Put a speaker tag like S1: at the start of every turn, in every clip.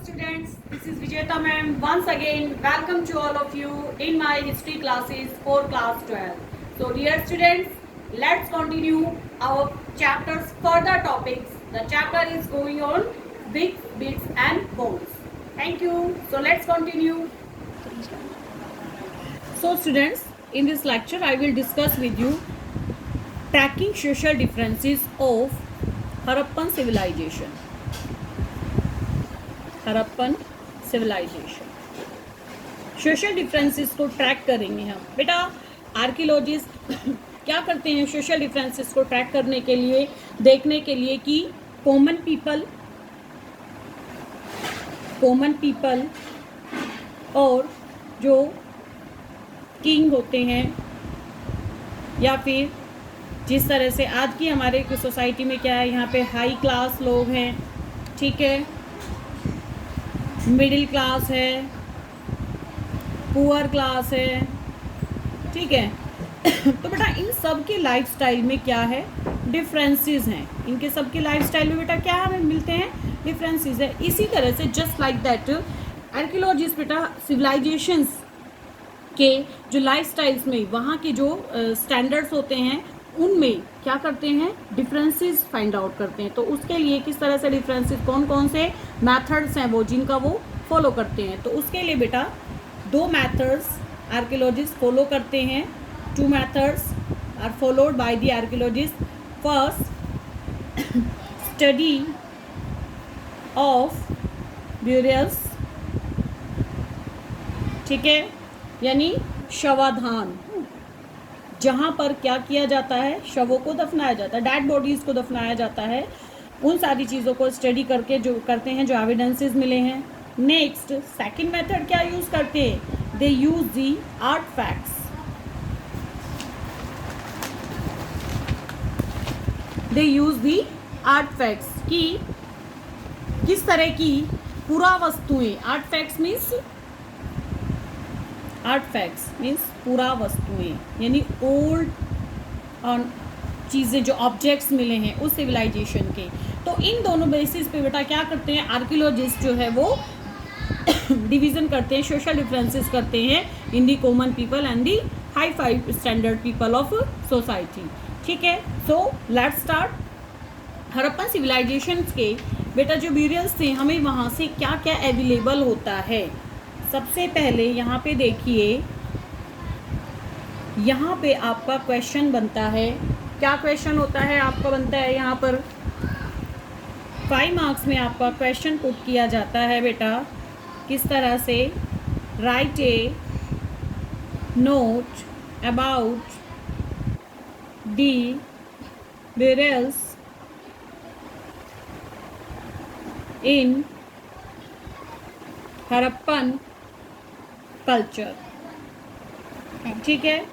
S1: students, this is Vijeta ma'am. Once again, welcome to all of you in my history classes for class 12. So dear students, let's continue our chapters further topics. The chapter is going on bits, bits and bones. Thank you. So let's continue. So students, in this lecture I will discuss with you tracking social differences of Harappan civilization. Harappan civilization social differences को track करेंगे हम। बेटा archaeologist क्या करते हैं social differences को track करने के लिए, देखने के लिए कि कॉमन पीपल और जो किंग होते हैं या फिर जिस तरह से आज की हमारे सोसाइटी में क्या है, यहाँ पे हाई क्लास लोग हैं, ठीक है, मिडिल क्लास है, पुअर क्लास है, ठीक है। तो बेटा इन सब के लाइफस्टाइल में क्या है, डिफरेंसेस हैं। इनके सब के लाइफस्टाइल में बेटा क्या हमें मिलते हैं, डिफरेंसेस है। इसी तरह से जस्ट लाइक दैट आर्कियोलॉजिस्ट बेटा सिविलाइजेशंस के जो लाइफस्टाइल्स में वहाँ के जो स्टैंडर्ड्स होते हैं उनमें क्या करते हैं, डिफरेंसेस फाइंड आउट करते हैं। तो उसके लिए किस तरह से डिफरेंसेस, कौन कौन से मेथड्स हैं वो जिनका वो फॉलो करते हैं। तो उसके लिए बेटा दो मेथड्स आर्कियोलॉजिस्ट फॉलो करते हैं। Two methods are followed by the archaeologist. First, study of burials, ठीक है, यानी शवाधान, जहाँ पर क्या किया जाता है, शवों को दफनाया जाता है, डेड बॉडीज को दफनाया जाता है। उन सारी चीज़ों को स्टडी करके जो करते हैं, जो एविडेंसेस मिले हैं। नेक्स्ट सेकंड मेथड क्या यूज़ करते हैं, दे use the आर्टफैक्ट्स। They use the आर्टफैक्ट्स की किस तरह की पुरावस्तुएं, आर्टफैक्ट्स मीन्स पूरा वस्तुएं, यानी ओल्ड चीज़ें जो ऑब्जेक्ट्स मिले हैं उस सिविलाइजेशन के। तो इन दोनों बेसिस पे बेटा क्या करते हैं आर्कियोलॉजिस्ट जो है वो डिवीज़न करते हैं, सोशल डिफरेंसेस करते हैं in the common people and the hi-fi standard people of society, ठीक है। So let's start. Harappan civilisation के बेटा जो ब्यूरियल्स थे, हमें वहाँ से क्या क्या अवेलेबल होता है। सबसे पहले यहाँ पे देखिए, यहाँ पे आपका क्वेश्चन बनता है, क्या क्वेश्चन होता है आपका बनता है, यहाँ पर 5 मार्क्स में आपका क्वेश्चन पुट किया जाता है बेटा किस तरह से, right A note about the burials in Harappan culture, ठीक है।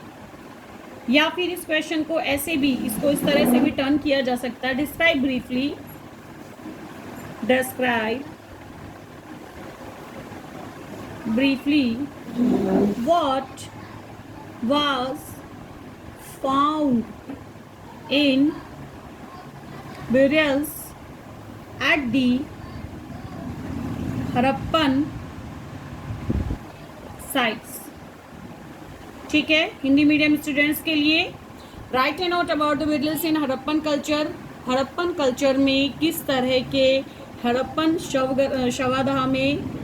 S1: या फिर इस क्वेश्चन को ऐसे भी, इसको इस तरह से भी टर्न किया जा सकता है, describe briefly what was found in burials at the Harappan sites, ठीक है। हिंदी मीडियम स्टूडेंट्स के लिए right A note about the burials in Harappan culture. Harappan culture में किस तरह के हड़प्पन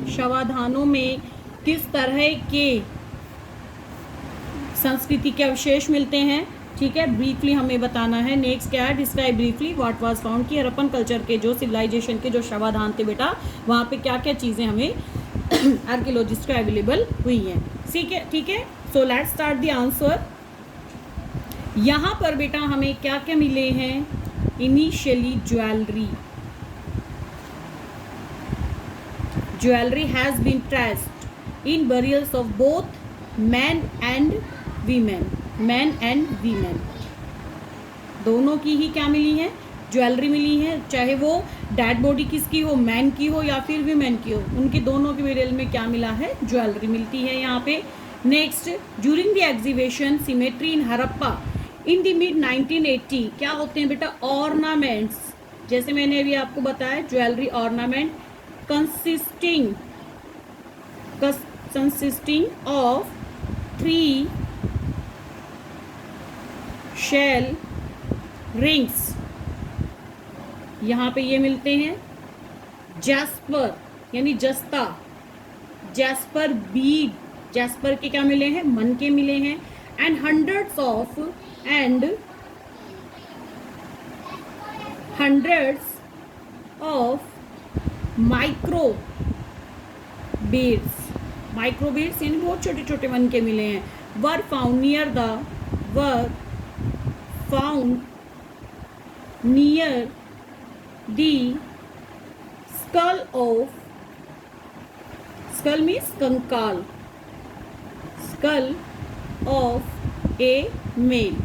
S1: शवाधानों में किस तरह के संस्कृति के अवशेष मिलते हैं, ठीक है, ब्रीफली हमें बताना है। नेक्स्ट क्या है, describe briefly what was found, कि हड़प्पन कल्चर के जो सिविलाइजेशन के जो शवाधान थे बेटा वहाँ पे क्या क्या चीज़ें हमें आर्कियोलॉजिस्ट को अवेलेबल हुई हैं, ठीक है। So let's start the answer. यहाँ पर बेटा हमें क्या क्या मिले हैं, initially jewellery has been traced in burials of both man and women, दोनों की ही क्या मिली है, ज्वेलरी मिली है, चाहे वो डेड बॉडी किसकी हो, मैन की हो या फिर वीमेन की हो, उनके दोनों के ब्यूरियल में क्या मिला है, ज्वेलरी मिलती है यहाँ पे। Next, during the exhibition symmetry in Harappa in the mid 1980 क्या होते हैं बेटा, ऑर्नामेंट्स, जैसे मैंने अभी आपको बताया jewellery ornament, consisting of 3 shell rings। यहाँ पे ये मिलते हैं जैस्पर यानी जस्ता, जैस्पर बीड, जैस्पर के क्या मिले हैं, मन के मिले हैं, and hundreds of micro beads, micro beads यानी बहुत छोटे छोटे मन के मिले हैं, were found near the skull of, skull means कंकाल, स्कल ऑफ ए मेल।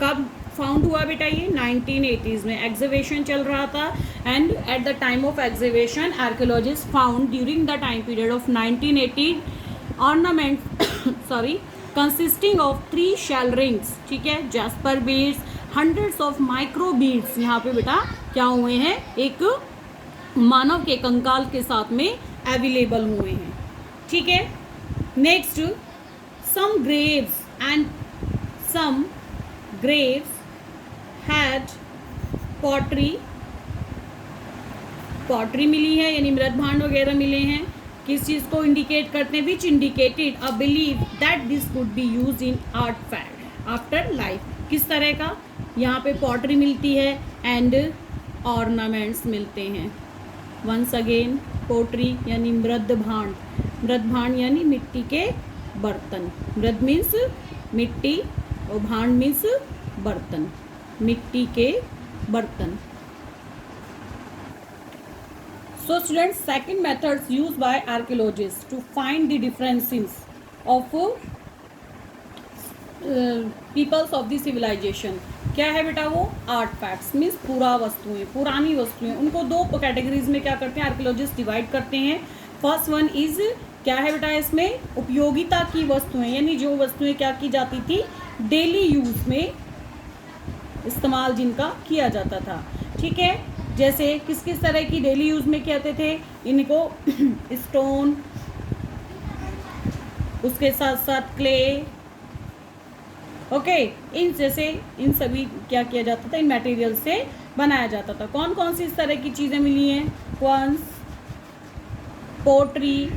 S1: कब फाउंड हुआ बेटा ये? 1980s में एग्जीबिशन चल रहा था, and at the time of exhibition archaeologist found during the time period of 1980 ornament consisting of 3 shell rings, ठीक है, jasper beads, hundreds of micro beads. यहाँ पे बेटा क्या हुए हैं, एक मानव के कंकाल के साथ में अवेलेबल हुए हैं, ठीक है। Next, some graves had pottery मिली है यानी मृत भांड वगैरह मिले हैं। किस चीज़ को इंडिकेट करते हैं? Which indicated a believe that this could be use in art after life. किस तरह का? यहाँ पे पॉटरी मिलती है एंड ऑर्नामेंट्स मिलते हैं। वंस अगेन, पोट्री यानी मृद भांड, मृद भांड यानी मिट्टी के बर्तन, मृद मीन्स मिट्टी और भांड मीन्स बर्तन, मिट्टी के बर्तन। So students, second methods used by archaeologists to find the differences of peoples of the civilization क्या है बेटा? वो आर्ट फैक्ट्स मीन्स पूरा वस्तुएं, पुरानी वस्तुएं, उनको 2 कैटेगरीज में क्या करते हैं आर्कियोलॉजिस्ट डिवाइड करते हैं। फर्स्ट वन इज क्या है बेटा? इसमें उपयोगिता की वस्तुएं यानी जो वस्तुएं क्या की जाती थी, डेली यूज में इस्तेमाल जिनका किया जाता था, ठीक है। जैसे किस किस तरह की डेली यूज में कहते थे इनको? स्टोन, उसके साथ साथ क्ले, ओके, इन जैसे इन सभी क्या किया जाता था, इन मटेरियल से बनाया जाता था। कौन कौन सी इस तरह की चीजें मिली हैं? Quartz, pottery,